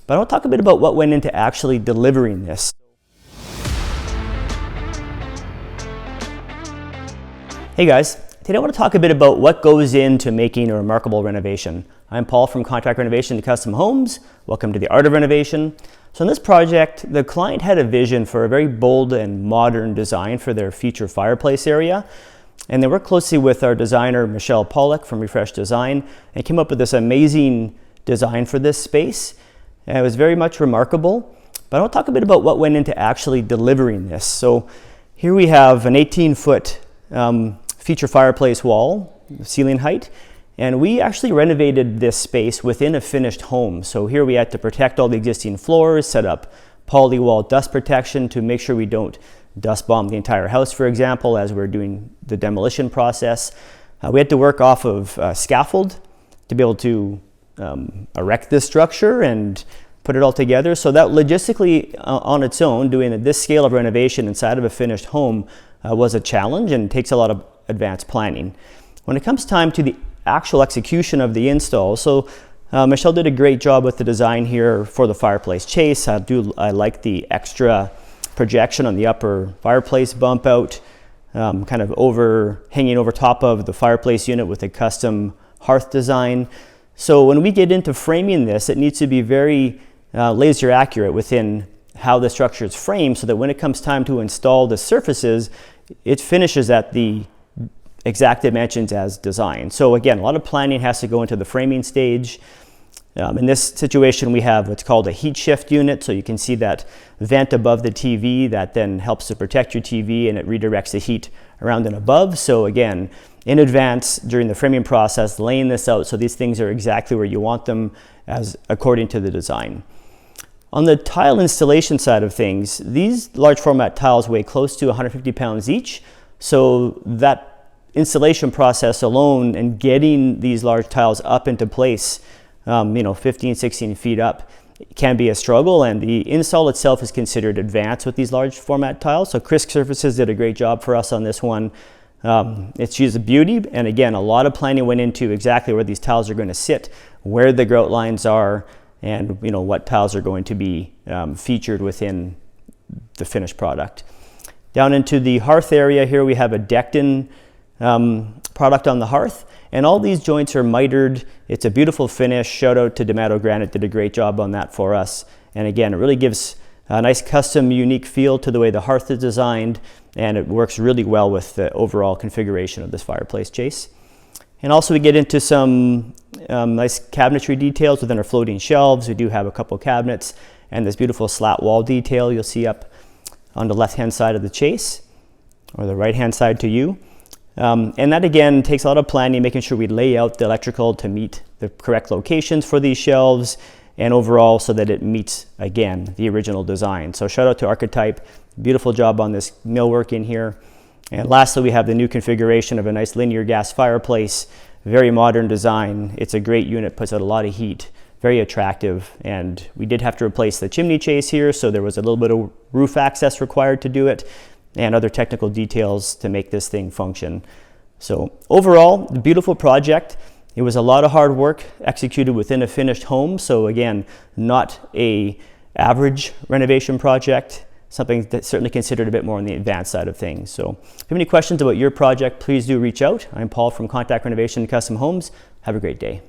but I want to talk a bit about what went into actually delivering this. Hey guys, today I want to talk a bit about what goes into making a remarkable renovation. I'm Paul from Contract Renovation to Custom Homes. Welcome to the Art of Renovation. So in this project, the client had a vision for a very bold and modern design for their future fireplace area. And they worked closely with our designer, Michelle Pollock from Refresh Design, and came up with this amazing design for this space. And it was very much remarkable, but I want to talk a bit about what went into actually delivering this. So here we have an 18-foot feature fireplace wall, ceiling height, and we actually renovated this space within a finished home. So here we had to protect all the existing floors, set up poly wall dust protection to make sure we don't dust bomb the entire house, for example, as we're doing the demolition process. We had to work off of scaffold to be able to erect this structure and put it all together. So that logistically on its own, doing this scale of renovation inside of a finished home was a challenge and takes a lot of advanced planning. When it comes time to the actual execution of the install, so Michelle did a great job with the design here for the fireplace chase. I like the extra projection on the upper fireplace bump out, kind of hanging over top of the fireplace unit with a custom hearth design. So when we get into framing this, it needs to be very laser accurate within how the structure is framed, so that when it comes time to install the surfaces, it finishes at the exact dimensions as designed. So again, a lot of planning has to go into the framing stage. In this situation, we have what's called a heat shift unit. So you can see that vent above the TV that then helps to protect your TV, and it redirects the heat around and above. So again, in advance during the framing process, laying this out so these things are exactly where you want them as according to the design. On the tile installation side of things, these large format tiles weigh close to 150 pounds each. So that installation process alone and getting these large tiles up into place, 15, 16 feet up, can be a struggle, and the install itself is considered advanced with these large format tiles. So Crisp Surfaces did a great job for us on this one. It's used a beauty, and again, a lot of planning went into exactly where these tiles are going to sit, where the grout lines are, and what tiles are going to be featured within the finished product. Down into the hearth area here, we have a decked-in product on the hearth, and all these joints are mitered. It's a beautiful finish. Shout out to D'Amato Granite, did a great job on that for us. And again, it really gives a nice custom, unique feel to the way the hearth is designed, and it works really well with the overall configuration of this fireplace chase. And also we get into some nice cabinetry details within our floating shelves. We do have a couple cabinets and this beautiful slat wall detail you'll see up on the left-hand side of the chase, or the right-hand side to you. And that again takes a lot of planning, making sure we lay out the electrical to meet the correct locations for these shelves, and overall so that it meets, again, the original design. So shout out to Archetype, beautiful job on this millwork in here. And lastly, we have the new configuration of a nice linear gas fireplace, very modern design. It's a great unit, puts out a lot of heat, very attractive. And we did have to replace the chimney chase here, so there was a little bit of roof access required to do it, and other technical details to make this thing function. So overall, a beautiful project. It was a lot of hard work executed within a finished home. So again, not a average renovation project, something that's certainly considered a bit more on the advanced side of things. So if you have any questions about your project, please do reach out. I'm Paul from Contact Renovation Custom Homes. Have a great day.